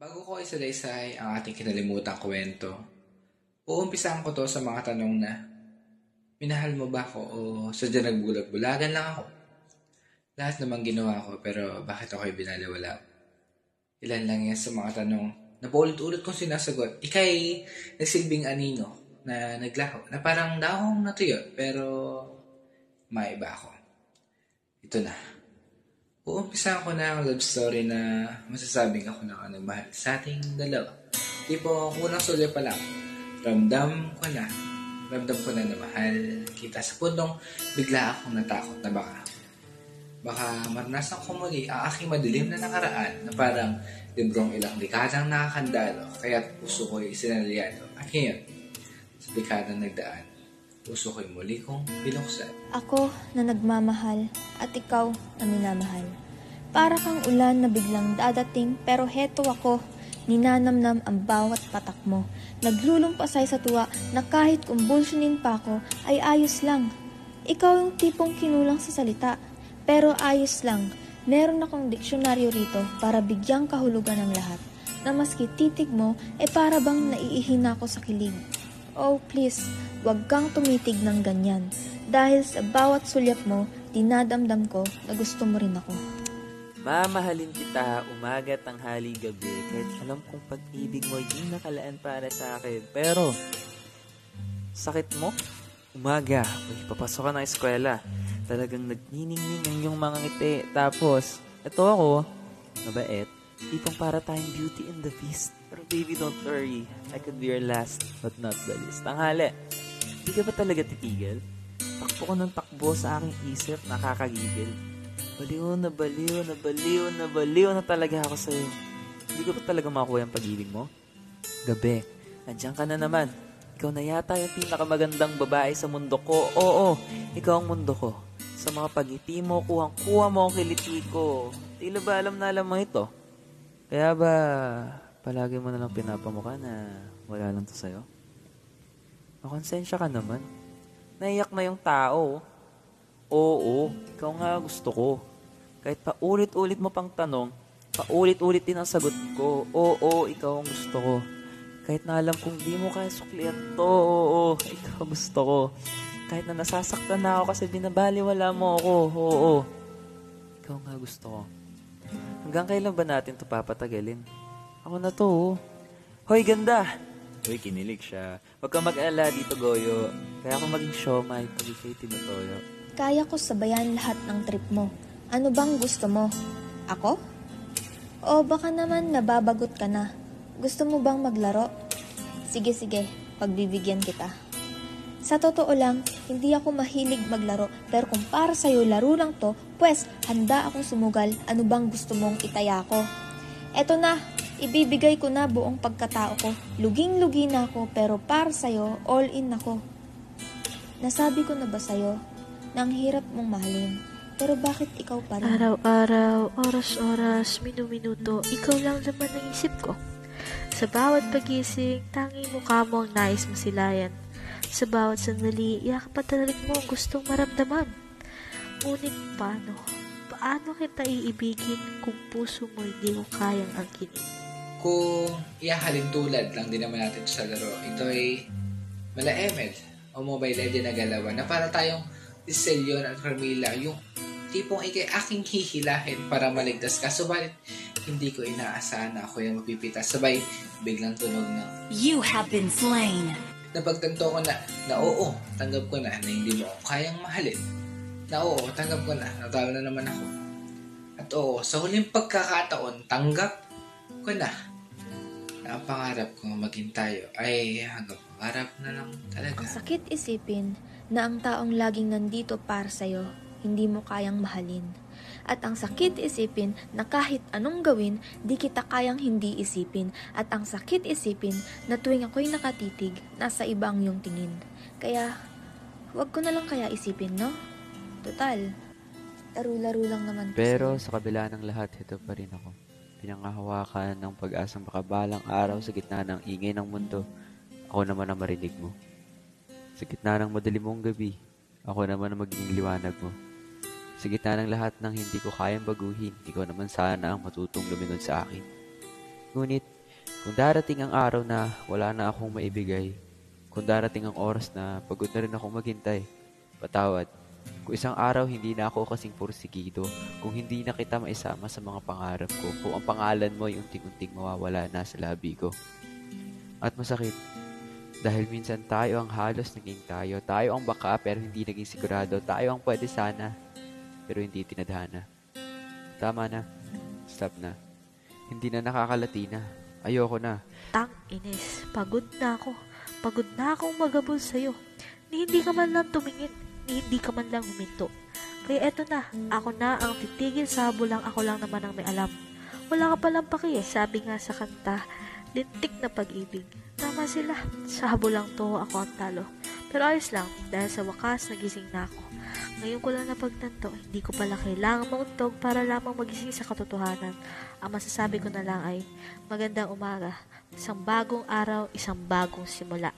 Bago ko isalaysay ang ating kinalimutan kwento, uumpisahan ko to sa mga tanong na, minahal mo ba ako o sadya nagbulag-bulagan lang ako? Lahat naman ginawa ko pero bakit ako'y binaliwala? Ilan lang yan sa mga tanong na paulit-ulit kong sinasagot. Ika'y nagsilbing anino na naglaho, na parang dahong natuyo pero maiba ako. Ito na. Uumpisahan ko na ang love story na masasabing ako na nagmahal sa ating dalawa. Tipo, unang sulyo pa lang, ramdam ko na mahal kita sa puntong bigla akong natakot na baka maranasan ko muli ang aking madilim na nakaraan na parang librong ilang dekadang nakakandalo kaya't puso ko'y sinaliado. At ngayon, sa dekadang nagdaan, puso ko'y muli kong binuksan. Ako na nagmamahal at ikaw na minamahal. Para kang ulan na biglang dadating pero heto ako, ninanamnam ang bawat patak mo. Naglulumpasay sa tuwa na kahit kumbulsyonin pa ako ay ayos lang. Ikaw yung tipong kinulang sa salita, pero ayos lang. Meron akong diksyonaryo rito para bigyang kahulugan ng lahat. Na maski titig mo, para bang naiihina ako sa kilig. Oh please, wag kang tumitig ng ganyan. Dahil sa bawat sulyap mo, dinadamdam ko na gusto mo rin ako. Mamahalin kita umaga, tanghali, gabi. Kahit alam kong pag-ibig mo hindi nakalaan para sa akin. Pero, sakit mo? Umaga, papasok ka ng eskwela. Talagang nagniningning ang iyong mga ngiti. Tapos, eto ako, mabait. Tipong para tayong Beauty and the Beast. Pero baby, don't worry. I could be your last, but not the least. Tanghali, hindi ka ba talaga titigil? Takbo ko ng takbo sa aking isip, nakakagigil. Baliw na talaga ako sa'yo. Hindi ko pa talaga makuha yung pag-ibig mo? Gabi, nandiyan ka na naman. Ikaw na yata yung pinakamagandang babae sa mundo ko. Oo, ikaw ang mundo ko. Sa mga pag-iti mo, kuha mo ang kiliti ko. Tila ba alam na alam mo ito? Kaya ba, palagi mo na lang pinapamukha na wala lang to sa'yo? Makonsensya ka naman. Naiyak na yung tao. Oo, ikaw nga gusto ko. Kahit paulit-ulit mo pang tanong, paulit-ulit din ang sagot ko. Oo, ikaw ang gusto ko. Kahit na alam kong di mo kaya suklian to, oo, ikaw gusto ko. Kahit na nasasaktan na ako kasi binabaliwala mo ako, oo, ikaw nga gusto ko. Hanggang kailan ba natin to papatagalin? Ako na to, oh. Hoy, ganda! Hoy, kinilig siya. Huwag kang mag-alala dito, Goyo. Kaya ako maging siomay pag ikaw'y tinutoyo. Kaya ko sabayan lahat ng trip mo. Ano bang gusto mo? Ako? O baka naman nababagot ka na. Gusto mo bang maglaro? Sige, pagbibigyan kita. Sa totoo lang, hindi ako mahilig maglaro. Pero kung para sa'yo laro lang to, pues handa akong sumugal. Ano bang gusto mong itaya ko? Eto na, ibibigay ko na buong pagkatao ko. Luging-lugi na ako, pero para sa'yo, all in ako. Nasabi ko na ba sa'yo na ang hirap mong mahalin? Pero bakit ikaw pa rin? Araw-araw, oras-oras, minu-minuto, ikaw lang naman ang isip ko. Sa bawat pagising, tanging mukha mo ang nais masilayan. Sa bawat sandali, yakap at talik mo ang gustong maramdaman. Ngunit paano kita iibigin kung puso mo hindi mo kayang angkinin? Kung ihahalin tulad lang din naman natin sa laro, ito ay Mala-Emel o Mobile Legend na galawan na para tayong Celion at Carmilla, yung tipong ikay aking hihilahin para maligtas ka. Subalit, hindi ko inaasahan na ako yung mapipitas. Sabay, biglang tunog na You have been slain. Napagtanto ko na oo, tanggap ko na hindi mo ako kayang mahalin. Na oo, tanggap ko na, natalo na naman ako. At oo, sa huling pagkakataon, tanggap ko na ang pangarap ko maging tayo ay hanggang pangarap na lang talaga. Ang sakit isipin na ang taong laging nandito para sa'yo, hindi mo kayang mahalin. At ang sakit isipin na kahit anong gawin, di kita kayang hindi isipin. At ang sakit isipin na tuwing ako'y nakatitig, nasa ibang yung tingin. Kaya, wag ko na lang kaya isipin, no? Total, laro-laro lang naman. Pero sa kabila ng lahat, ito pa rin ako. Pinangahawakan ng pag-asang makabalang araw sa gitna ng ingay ng mundo. Ako naman ang marinig mo. Sa gitna ng madilim mong gabi, ako naman ang magiging liwanag mo. Sa gitna ng lahat ng hindi ko kayang baguhin, ikaw naman sana ang matutong lumingon sa akin. Ngunit, kung darating ang araw na wala na akong maibigay, kung darating ang oras na pagod na rin akong maghintay, patawad. Kung isang araw hindi na ako kasing pursigido, kung hindi na kita maisama sa mga pangarap ko, kung ang pangalan mo ay unting-unting mawawala na sa labi ko. At masakit, dahil minsan tayo ang halos naging tayo ang baka pero hindi naging sigurado, tayo ang pwede sana, pero hindi tinadhana. Tama na, stop na. Hindi na nakakalati na, ayoko na. Tang Ines, pagod na ako. Pagod na akong magabol sa'yo. Ni hindi ka man lang tumingin, ni hindi ka man lang huminto. Kaya eto na, ako na ang titigil sa habulang ako lang naman ang may alam. Wala ka palang paki sabi nga sa kanta, lintik na pag-ibig. Tama sila, sa habulang to ako ang talo. Pero ayos lang, dahil sa wakas nagising na ako. Ngayon ko lang napagtanto, hindi ko pala kailangang mauntog para lamang magising sa katotohanan. Ang masasabi ko na lang ay, magandang umaga, isang bagong araw, isang bagong simula.